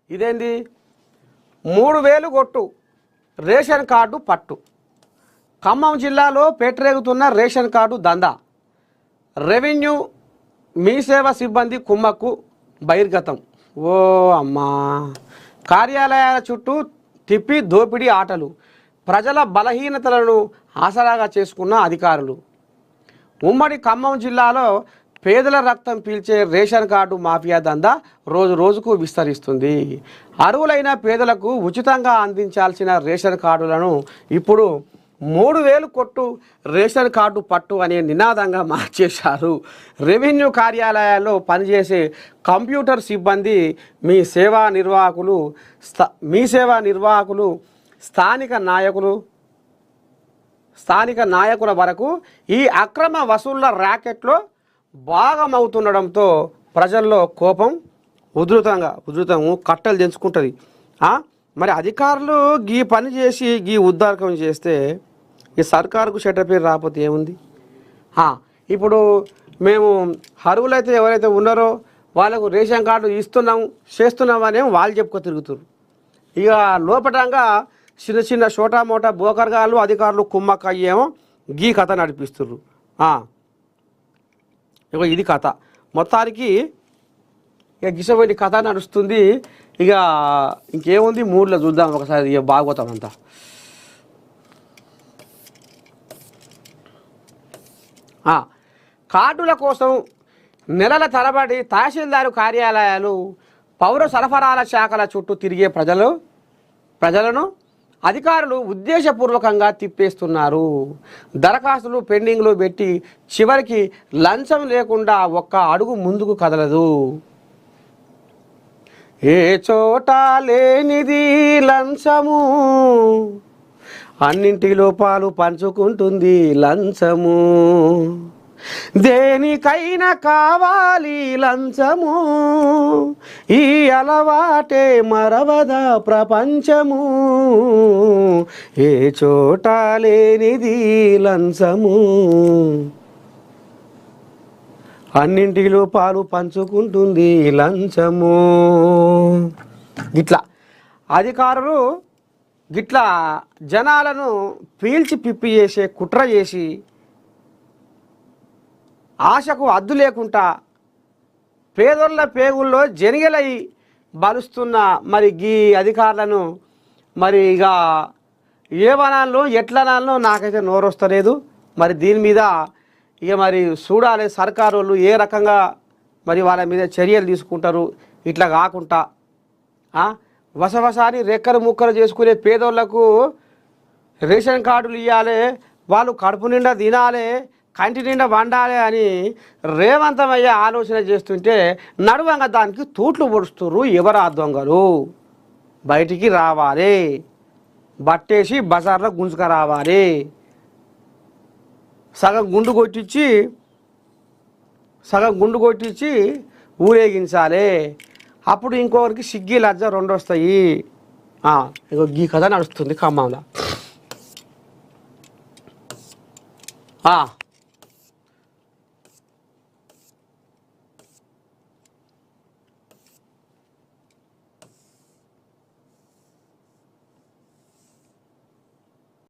ఇదేంది 3000 కొట్టు ration card పట్టు. ఖమ్మం జిల్లాలో పేటరేగుతున్న రేషన్ కార్డు దందా. రెవెన్యూ మీ సేవ సిబ్బంది కుమ్మక్కు బహిర్గతం. ఓ అమ్మా, కార్యాలయాల చుట్టూ తిప్పి దోపిడీ ఆటలు. ప్రజల బలహీనతలను ఆసరాగా చేసుకున్న అధికారులు. ఉమ్మడి ఖమ్మం జిల్లాలో పేదల రక్తం పీల్చే రేషన్ కార్డు మాఫియా దందా రోజు రోజుకు విస్తరిస్తుంది. అర్హులైన పేదలకు ఉచితంగా అందించాల్సిన రేషన్ కార్డులను ఇప్పుడు 3000 కొట్టు రేషన్ కార్డు పట్టు అనే నినాదంగా మార్చేశారు. రెవెన్యూ కార్యాలయాల్లో పనిచేసే కంప్యూటర్ సిబ్బంది, మీ సేవా నిర్వాహకులు స్థానిక నాయకుల వరకు ఈ అక్రమ వసూళ్ల ర్యాకెట్లో భాగమవుతుండడంతో ప్రజల్లో కోపం ఉధృతము కట్టలు తెంచుకుంటుంది. మరి అధికారులు గీ పని చేసి గీ ఉద్దారకం చేస్తే ఈ సర్కారుకు చెడ్డ పేరు రాకపోతే ఏముంది? ఇప్పుడు మేము అర్హులైతే ఎవరైతే ఉన్నారో వాళ్ళకు రేషన్ కార్డు చేస్తున్నాం అనేమో వాళ్ళు చెప్పుకో తిరుగుతారు. ఇక లోపటంగా చిన్న చిన్న చోటా మోటా బోకర్గాళ్ళు అధికారులు కుమ్మక్క అయ్యేమో గీ కథ నడిపిస్తుర్రు. ఇక ఇది కథ మొత్తానికి. ఇక గిసబడి కథ నడుస్తుంది. ఇక ఇంకేముంది, మూడులో చూద్దాం ఒకసారి ఇక భాగవతం అంతా. కార్డుల కోసం నెలల తరబడి తహసీల్దారు కార్యాలయాలు, పౌర సరఫరాల శాఖల చుట్టూ తిరిగే ప్రజలను అధికారులు ఉద్దేశపూర్వకంగా తిప్పేస్తున్నారు. దరఖాస్తులు పెండింగ్లో పెట్టి చివరికి లంచం లేకుండా ఒక్క అడుగు ముందుకు కదలదు. ఏ చోట లేనిది లంచము, అన్నింటిలో పాలు పంచుకుంటుంది లంచము. దేనికైనా కావాలి లంచము, ఈ అలవాటే మరవదా ప్రపంచము. ఏ చోట లేనిది లంచము, అన్నింటిలో పాలు పంచుకుంటుంది లంచము. గిట్లా అధికారులు గిట్లా జనాలను పీల్చి పిప్పి చేసే కుట్ర చేసి ఆశకు అద్దు లేకుండా పేదోళ్ళ పేగుల్లో జనిగలై బలుస్తున్న మరి గీ అధికారులను మరి ఇక ఏమనాలో ఎట్లనాలో నాకైతే నోరొస్తలేదు. మరి దీని మీద ఇక మరి చూడాలి సర్కారు వాళ్ళు ఏ రకంగా మరి వాళ్ళ మీద చర్యలు తీసుకుంటారు. ఇట్లా కాకుండా వసవసాని రెక్కలు ముక్కలు చేసుకునే పేదోళ్లకు రేషన్ కార్డులు ఇవ్వాలి, వాళ్ళు కడుపు నిండా తినాలి, కంటి నిండా వండాలి అని రేవంతమయ్యే ఆలోచన చేస్తుంటే నడువంగా దానికి తూట్లు పొడుస్తుర్రు. ఎవరు ఆ దొంగలు? బయటికి రావాలి, బట్టేసి బజార్లో గుంజుక రావాలి, సగం గుండు కొట్టించి ఊరేగించాలి. అప్పుడు ఇంకొకరికి సిగ్గి లజ్జ రెండు వస్తాయి. ఇగో ఈ కథ నడుస్తుంది ఖమ్మంలో.